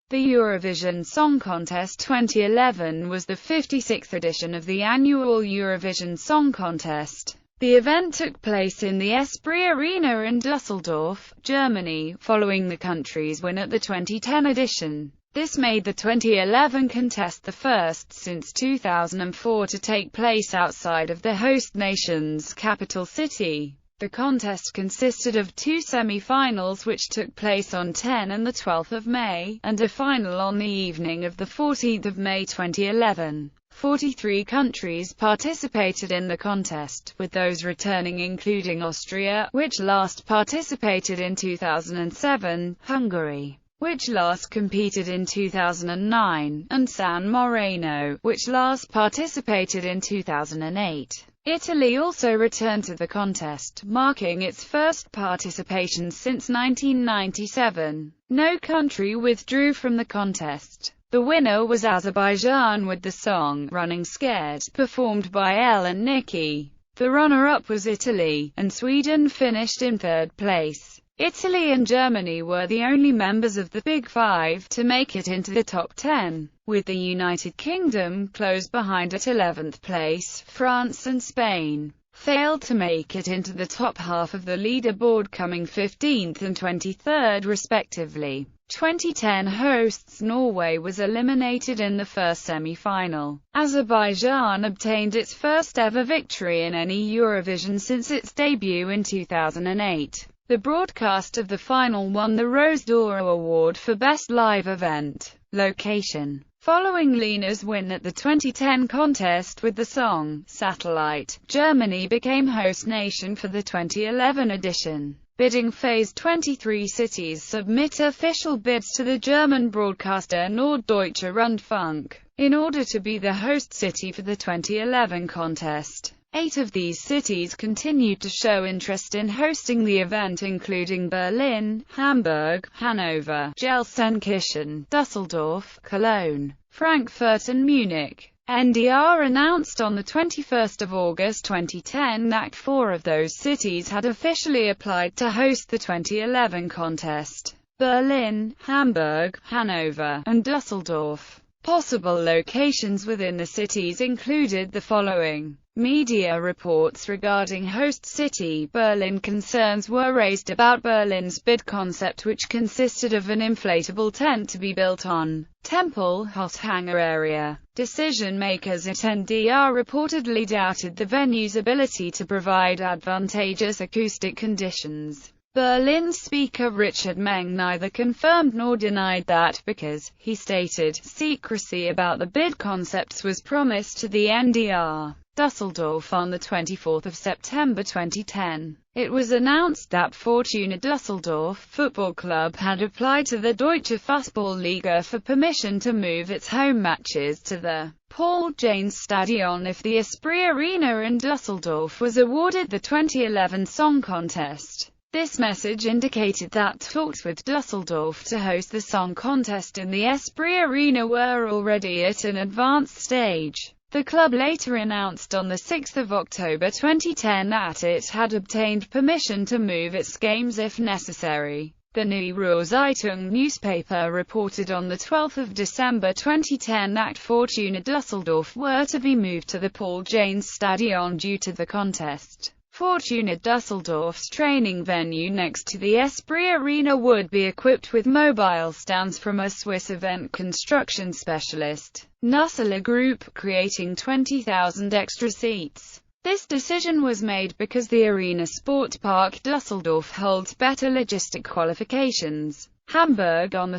The Eurovision Song Contest 2011 was the 56th edition of the annual Eurovision Song Contest. The event took place in the Esprit Arena in Düsseldorf, Germany, following the country's win at the 2010 edition. This made the 2011 contest the first since 2004 to take place outside of the host nation's capital city. The contest consisted of two semi-finals which took place on 10 and 12 May, and a final on the evening of 14 May 2011. 43 countries participated in the contest, with those returning including Austria, which last participated in 2007, Hungary, which last competed in 2009, and San Marino, which last participated in 2008. Italy also returned to the contest, marking its first participation since 1997. No country withdrew from the contest. The winner was Azerbaijan with the song "Running Scared," performed by Elle and Nicki. The runner-up was Italy, and Sweden finished in third place. Italy and Germany were the only members of the Big Five to make it into the top 10, with the United Kingdom close behind at 11th place. France and Spain failed to make it into the top half of the leaderboard, coming 15th and 23rd respectively. 2010 hosts Norway was eliminated in the first semi-final. Azerbaijan obtained its first ever victory in any Eurovision since its debut in 2008. The broadcast of the final won the Rose d'Or award for Best Live Event Location. Following Lena's win at the 2010 contest with the song "Satellite," Germany became host nation for the 2011 edition. Bidding phase. 23 cities submit official bids to the German broadcaster Norddeutscher Rundfunk in order to be the host city for the 2011 contest. 8 of these cities continued to show interest in hosting the event, including Berlin, Hamburg, Hanover, Gelsenkirchen, Düsseldorf, Cologne, Frankfurt and Munich. NDR announced on 21 August 2010 that 4 of those cities had officially applied to host the 2011 contest: Berlin, Hamburg, Hanover, and Düsseldorf. Possible locations within the cities included the following. Media reports regarding host city Berlin. Concerns were raised about Berlin's bid concept, which consisted of an inflatable tent to be built on Temple Hot hangar area. Decision-makers at NDR reportedly doubted the venue's ability to provide advantageous acoustic conditions. Berlin speaker Richard Meng neither confirmed nor denied that, because, he stated, secrecy about the bid concepts was promised to the NDR. Düsseldorf. On 24 September 2010, it was announced that Fortuna Düsseldorf Football Club had applied to the Deutsche Fußball-Liga for permission to move its home matches to the Paul-Jannes-Stadion if the Esprit Arena in Düsseldorf was awarded the 2011 Song Contest. This message indicated that talks with Düsseldorf to host the song contest in the Esprit Arena were already at an advanced stage. The club later announced on 6 October 2010 that it had obtained permission to move its games if necessary. The Neue Ruhr-Zeitung newspaper reported on 12 December 2010 that Fortuna Düsseldorf were to be moved to the Paul-Jannes-Stadion due to the contest. Fortuna Düsseldorf's training venue next to the Esprit Arena would be equipped with mobile stands from a Swiss event construction specialist, Nussler Group, creating 20,000 extra seats. This decision was made because the Arena Sportpark Düsseldorf holds better logistic qualifications. Hamburg. On 2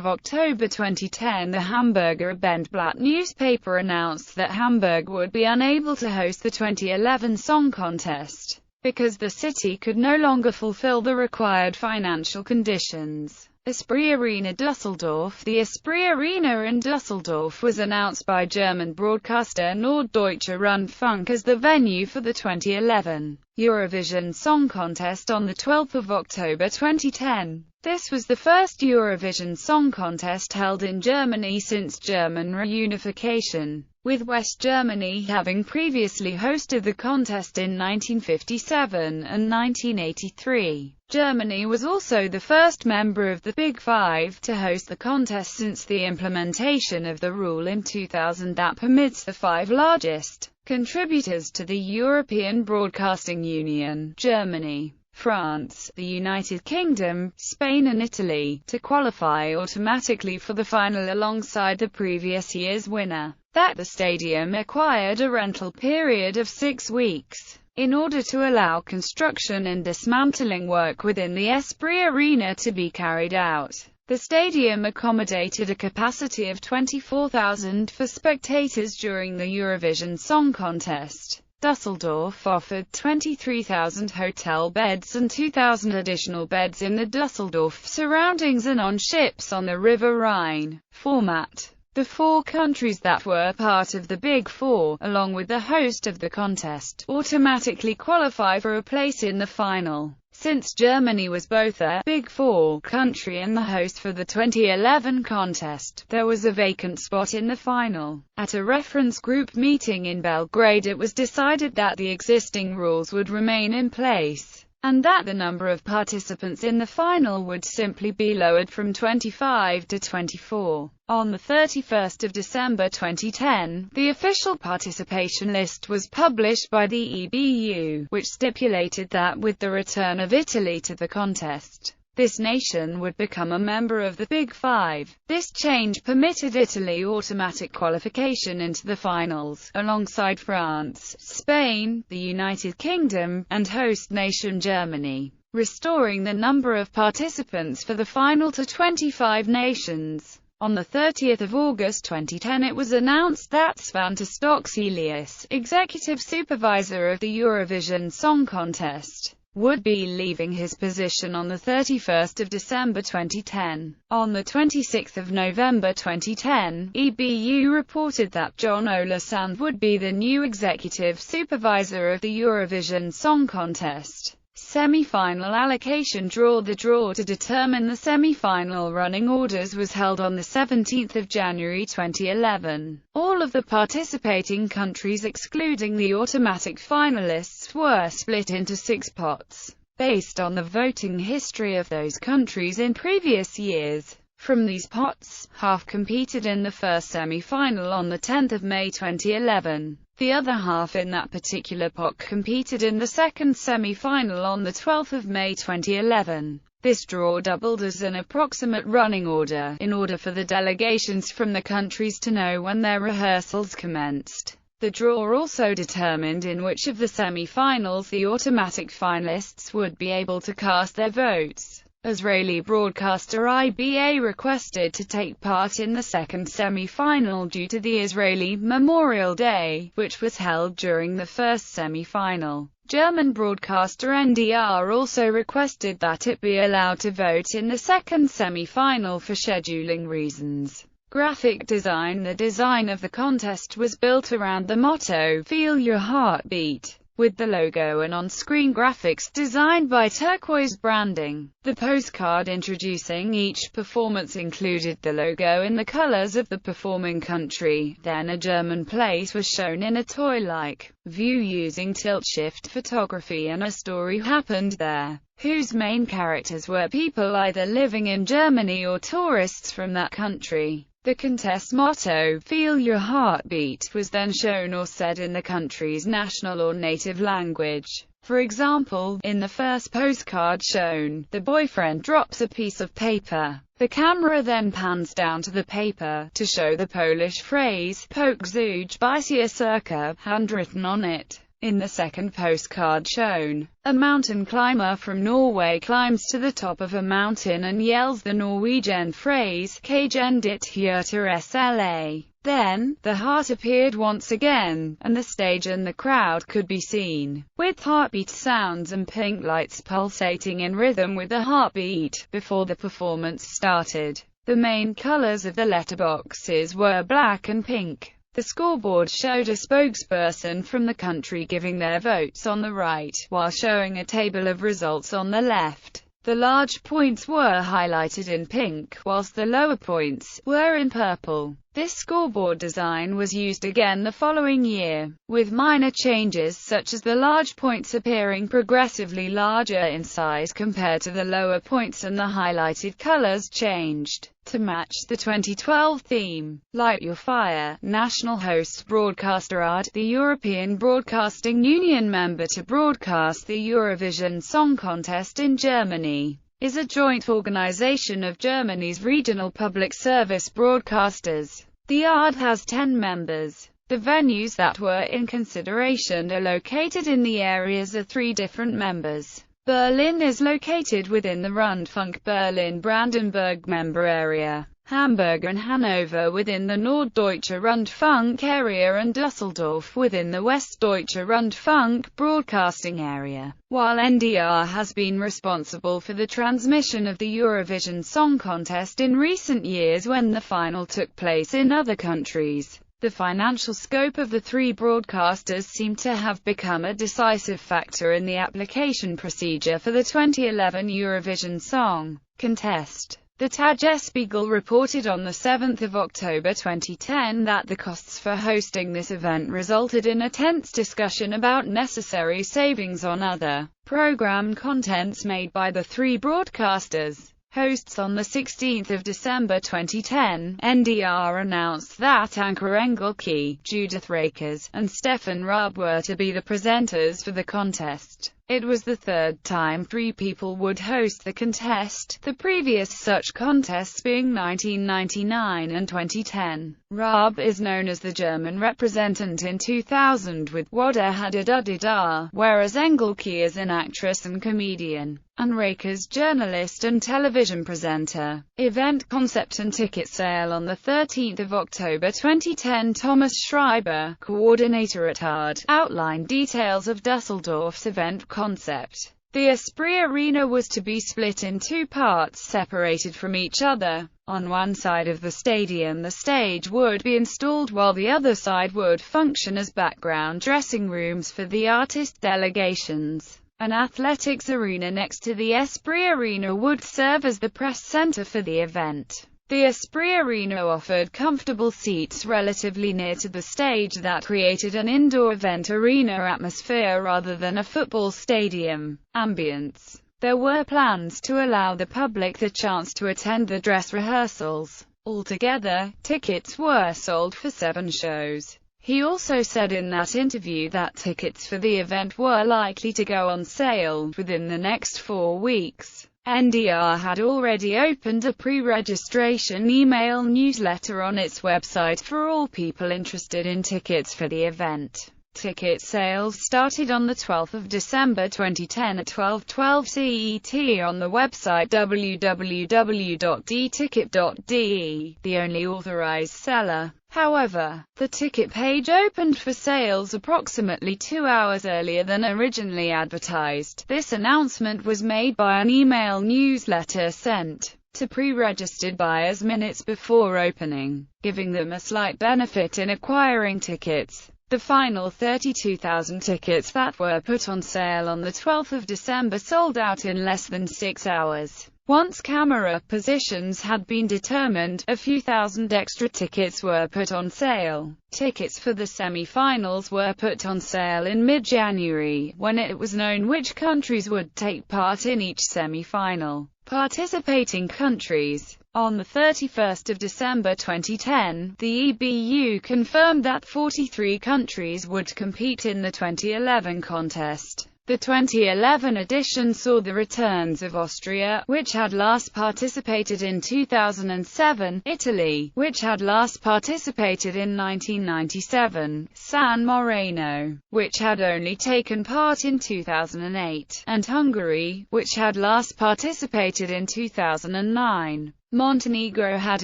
October 2010, the Hamburger Abendblatt newspaper announced that Hamburg would be unable to host the 2011 Song Contest, because the city could no longer fulfill the required financial conditions. Esprit Arena Düsseldorf. The Esprit Arena in Düsseldorf was announced by German broadcaster Norddeutscher Rundfunk as the venue for the 2011 Eurovision Song Contest on 12 October 2010. This was the first Eurovision Song Contest held in Germany since German reunification. with West Germany having previously hosted the contest in 1957 and 1983. Germany was also the first member of the Big Five to host the contest since the implementation of the rule in 2000 that permits the five largest contributors to the European Broadcasting Union, Germany, France, the United Kingdom, Spain and Italy, to qualify automatically for the final alongside the previous year's winner. That the stadium acquired a rental period of 6 weeks in order to allow construction and dismantling work within the Esprit Arena to be carried out. The stadium accommodated a capacity of 24,000 for spectators during the Eurovision Song Contest. Düsseldorf offered 23,000 hotel beds and 2,000 additional beds in the Düsseldorf surroundings and on ships on the River Rhine. Format: the four countries that were part of the Big Four, along with the host of the contest, automatically qualify for a place in the final. Since Germany was both a Big Four country and the host for the 2011 contest, there was a vacant spot in the final. At a reference group meeting in Belgrade, it was decided that the existing rules would remain in place, and that the number of participants in the final would simply be lowered from 25 to 24. On the 31st of December 2010, the official participation list was published by the EBU, which stipulated that with the return of Italy to the contest, this nation would become a member of the Big Five. This change permitted Italy automatic qualification into the finals, alongside France, Spain, the United Kingdom, and host nation Germany, restoring the number of participants for the final to 25 nations. On 30 August 2010 it was announced that Svante Stockselius, executive supervisor of the Eurovision Song Contest, would be leaving his position on 31 December 2010. On 26 November 2010, EBU reported that John Ola Sand would be the new executive supervisor of the Eurovision Song Contest. Semi-final allocation draw. The draw to determine the semi-final running orders was held on 17 January 2011. All of the participating countries excluding the automatic finalists were split into 6 pots, based on the voting history of those countries in previous years. From these pots, half competed in the first semi-final on 10 May 2011. The other half in that particular pot competed in the second semi-final on 12 May 2011. This draw doubled as an approximate running order, in order for the delegations from the countries to know when their rehearsals commenced. The draw also determined in which of the semi-finals the automatic finalists would be able to cast their votes. Israeli broadcaster IBA requested to take part in the second semi-final due to the Israeli Memorial Day, which was held during the first semi-final. German broadcaster NDR also requested that it be allowed to vote in the second semi-final for scheduling reasons. Graphic design. The design of the contest was built around the motto, "Feel Your Heartbeat," with the logo and on-screen graphics designed by Turquoise Branding. The postcard introducing each performance included the logo in the colors of the performing country. Then a German place was shown in a toy-like view using tilt-shift photography, and a story happened there, whose main characters were people either living in Germany or tourists from that country. The contest motto, "Feel Your Heartbeat," was then shown or said in the country's national or native language. For example, in the first postcard shown, the boyfriend drops a piece of paper. The camera then pans down to the paper, to show the Polish phrase, "Pok zuj bysia circa," handwritten on it. In the second postcard shown, a mountain climber from Norway climbs to the top of a mountain and yells the Norwegian phrase, "Kgen dit hjerter sla." Then, the heart appeared once again, and the stage and the crowd could be seen, with heartbeat sounds and pink lights pulsating in rhythm with the heartbeat, before the performance started. The main colors of the letterboxes were black and pink. The scoreboard showed a spokesperson from the country giving their votes on the right, while showing a table of results on the left. The large points were highlighted in pink, whilst the lower points were in purple. This scoreboard design was used again the following year, with minor changes such as the large points appearing progressively larger in size compared to the lower points, and the highlighted colors changed to match the 2012 theme. Light Your Fire, national host broadcaster ARD, the European Broadcasting Union member to broadcast the Eurovision Song Contest in Germany, is a joint organization of Germany's regional public service broadcasters. The ARD has 10 members. The venues that were in consideration are located in the areas of 3 different members. Berlin is located within the Rundfunk Berlin-Brandenburg member area, Hamburg and Hanover within the Norddeutsche Rundfunk area, and Düsseldorf within the Westdeutsche Rundfunk broadcasting area. While NDR has been responsible for the transmission of the Eurovision Song Contest in recent years when the final took place in other countries, the financial scope of the 3 broadcasters seemed to have become a decisive factor in the application procedure for the 2011 Eurovision Song Contest. The Tagesspiegel reported on 7 October 2010 that the costs for hosting this event resulted in a tense discussion about necessary savings on other program contents made by the 3 broadcasters. Hosts on 16 December 2010, NDR announced that Anke Engelke, Judith Rakers, and Stefan Raab were to be the presenters for the contest. It was the 3rd time 3 people would host the contest, the previous such contests being 1999 and 2010. Raab is known as the German representative in 2000 with Wada Hadadadada, whereas Engelke is an actress and comedian, and Rakers journalist and television presenter. Event concept and ticket sale on 13 October 2010. Thomas Schreiber, coordinator at ARD, outlined details of Dusseldorf's event concept. The Esprit Arena was to be split in 2 parts separated from each other. On one side of the stadium the stage would be installed, while the other side would function as background dressing rooms for the artist delegations. An athletics arena next to the Esprit Arena would serve as the press center for the event. The Esprit Arena offered comfortable seats relatively near to the stage that created an indoor event arena atmosphere rather than a football stadium ambience. There were plans to allow the public the chance to attend the dress rehearsals. Altogether, tickets were sold for 7 shows. He also said in that interview that tickets for the event were likely to go on sale within the next 4 weeks. NDR had already opened a pre-registration email newsletter on its website for all people interested in tickets for the event. Ticket sales started on 12 December 2010 at 12:12 CET on the website www.dticket.de, the only authorized seller. However, the ticket page opened for sales approximately 2 hours earlier than originally advertised. This announcement was made by an email newsletter sent to pre-registered buyers minutes before opening, giving them a slight benefit in acquiring tickets. The final 32,000 tickets that were put on sale on 12 December sold out in less than 6 hours. Once camera positions had been determined, a few thousand extra tickets were put on sale. Tickets for the semi-finals were put on sale in mid-January, when it was known which countries would take part in each semi-final. Participating countries. On 31 December 2010, the EBU confirmed that 43 countries would compete in the 2011 contest. The 2011 edition saw the returns of Austria, which had last participated in 2007, Italy, which had last participated in 1997, San Marino, which had only taken part in 2008, and Hungary, which had last participated in 2009. Montenegro had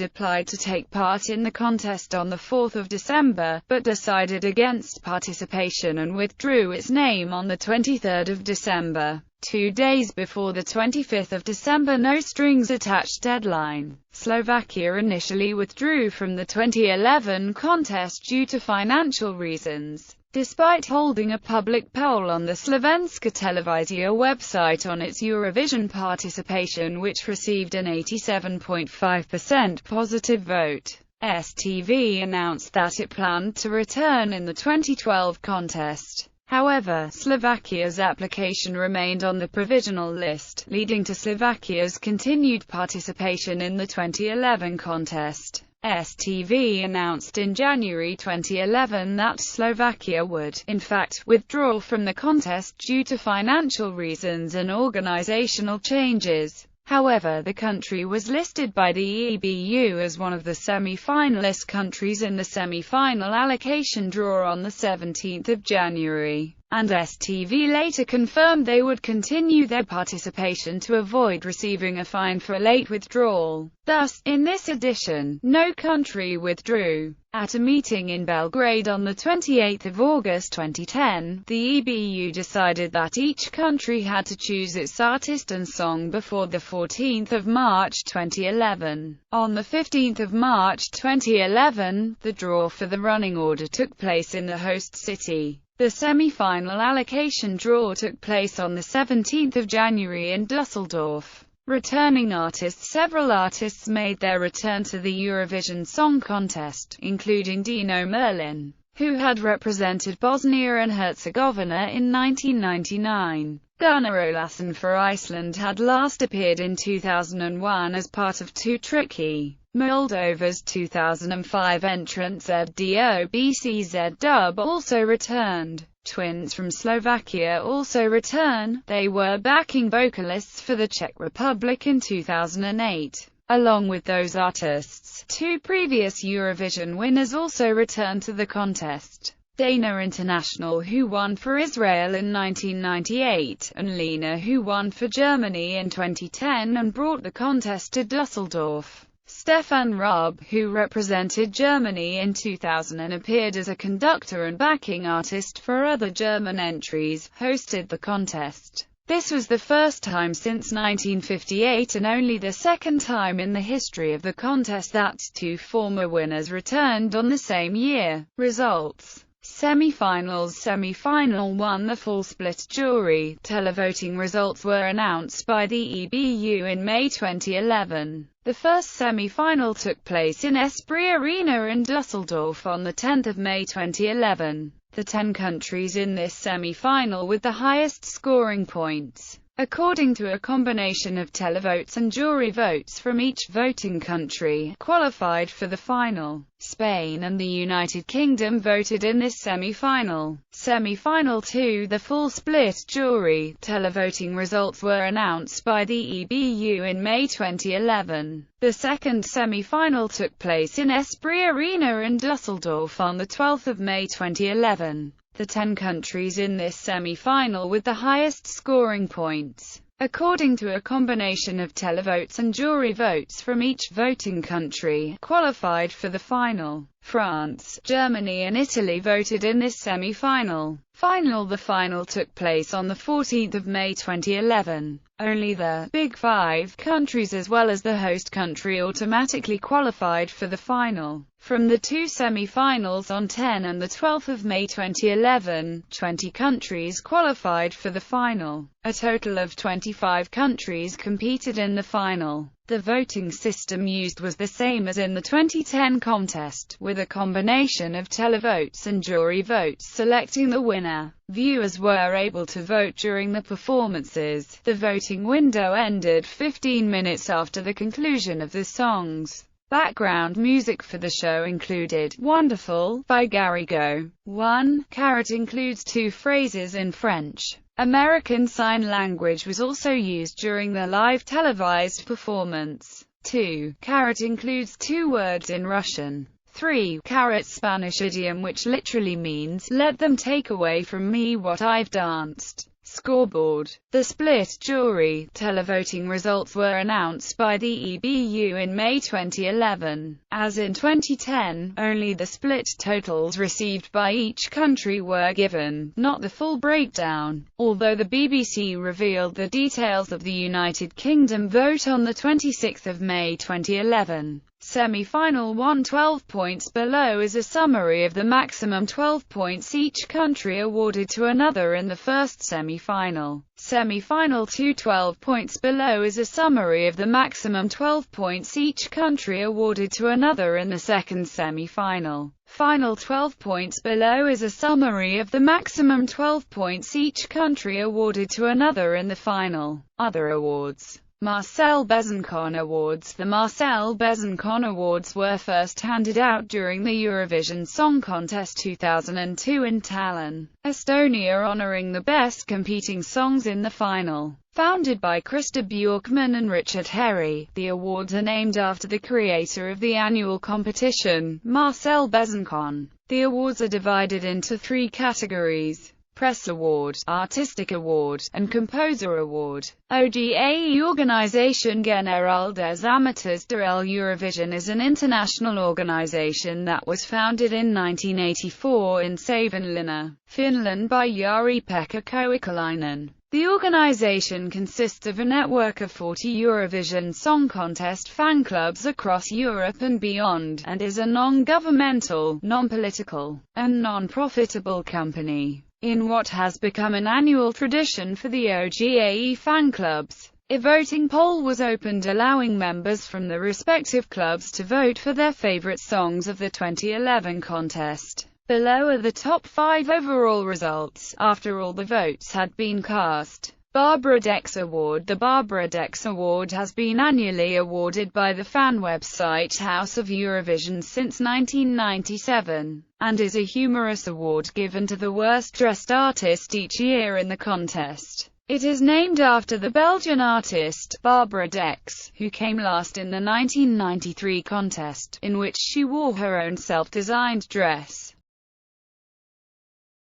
applied to take part in the contest on 4 December, but decided against participation and withdrew its name on 23 December, 2 days before the 25 December no-strings-attached deadline. Slovakia initially withdrew from the 2011 contest due to financial reasons, despite holding a public poll on the Slovenska Televizia website on its Eurovision participation, which received an 87.5% positive vote. STV announced that it planned to return in the 2012 contest. However, Slovakia's application remained on the provisional list, leading to Slovakia's continued participation in the 2011 contest. STV announced in January 2011 that Slovakia would, in fact, withdraw from the contest due to financial reasons and organizational changes. However, the country was listed by the EBU as one of the semi-finalist countries in the semi-final allocation draw on the 17th of January, and STV later confirmed they would continue their participation to avoid receiving a fine for late withdrawal. Thus, in this edition, no country withdrew. At a meeting in Belgrade on 28 August 2010, the EBU decided that each country had to choose its artist and song before 14 March 2011. On 15 March 2011, the draw for the running order took place in the host city. The semi-final allocation draw took place on 17 January in Dusseldorf. Returning artists. Several artists made their return to the Eurovision Song Contest, including Dino Merlin, who had represented Bosnia and Herzegovina in 1999. Gunnar Olausson for Iceland had last appeared in 2001 as part of Too Tricky. Moldova's 2005 entrant ZDOBCZ Dub also returned. Twins from Slovakia also return. They were backing vocalists for the Czech Republic in 2008. Along with those artists, two previous Eurovision winners also returned to the contest. Dana International, who won for Israel in 1998, and Lena, who won for Germany in 2010 and brought the contest to Dusseldorf. Stefan Raab, who represented Germany in 2000 and appeared as a conductor and backing artist for other German entries, hosted the contest. This was the first time since 1958 and only the second time in the history of the contest that two former winners returned on the same year. Results. Semi-finals. Semi-final 1. The full split jury televoting results were announced by the EBU in May 2011. The first semi-final took place in Esprit Arena in Dusseldorf on 10 May 2011. The 10 countries in this semi-final with the highest scoring points, according to a combination of televotes and jury votes from each voting country, qualified for the final. Spain and the United Kingdom voted in this semi-final. Semi-final 2. The full split jury televoting results were announced by the EBU in May 2011. The second semi-final took place in Esprit Arena in Dusseldorf on 12 May 2011. The 10 countries in this semi-final with the highest scoring points, according to a combination of televotes and jury votes from each voting country, qualified for the final. France, Germany and Italy voted in this semi-final. The final took place on 14 May 2011. Only the Big Five countries as well as the host country automatically qualified for the final. From the two semi-finals on 10 and 12 May 2011, 20 countries qualified for the final. A total of 25 countries competed in the final. The voting system used was the same as in the 2010 contest, with a combination of televotes and jury votes selecting the winner. Viewers were able to vote during the performances. The voting window ended 15 minutes after the conclusion of the songs. Background music for the show included Wonderful by Garrigo. 1. Carrot includes two phrases in French. American Sign Language was also used during the live televised performance. 2. Carrot includes two words in Russian. 3. Carrot Spanish idiom which literally means, let them take away from me what I've danced. Scoreboard. The split jury televoting results were announced by the EBU in May 2011. As in 2010, only the split totals received by each country were given, not the full breakdown. Although the BBC revealed the details of the United Kingdom vote on 26 May 2011. Semi-final 1. 12 points below is a summary of the maximum 12 points each country awarded to another in the first semi-final. Semi-final 2. 12 points below is a summary of the maximum 12 points each country awarded to another in the second semi-final. Final 12 points below is a summary of the maximum 12 points each country awarded to another in the final. Other awards. Marcel Besançon Awards. The Marcel Besançon Awards were first handed out during the Eurovision Song Contest 2002 in Tallinn, Estonia, honoring the best competing songs in the final. Founded by Krista Bjorkman and Richard Herry, the awards are named after the creator of the annual competition, Marcel Besançon. The awards are divided into 3 categories: Press Award, Artistic Award, and Composer Award. OGAE Organisation Générale des Amateurs de l'Eurovision is an international organisation that was founded in 1984 in Savonlinna, Finland by Jari-Pekka Koikkalainen. The organisation consists of a network of 40 Eurovision Song Contest fan clubs across Europe and beyond, and is a non-governmental, non-political, and non-profitable company. In what has become an annual tradition for the OGAE fan clubs, a voting poll was opened allowing members from the respective clubs to vote for their favorite songs of the 2011 contest. Below are the top 5 overall results, after all the votes had been cast. Barbara Dex Award. The Barbara Dex Award has been annually awarded by the fan website House of Eurovision since 1997, and is a humorous award given to the worst-dressed artist each year in the contest. It is named after the Belgian artist, Barbara Dex, who came last in the 1993 contest, in which she wore her own self-designed dress.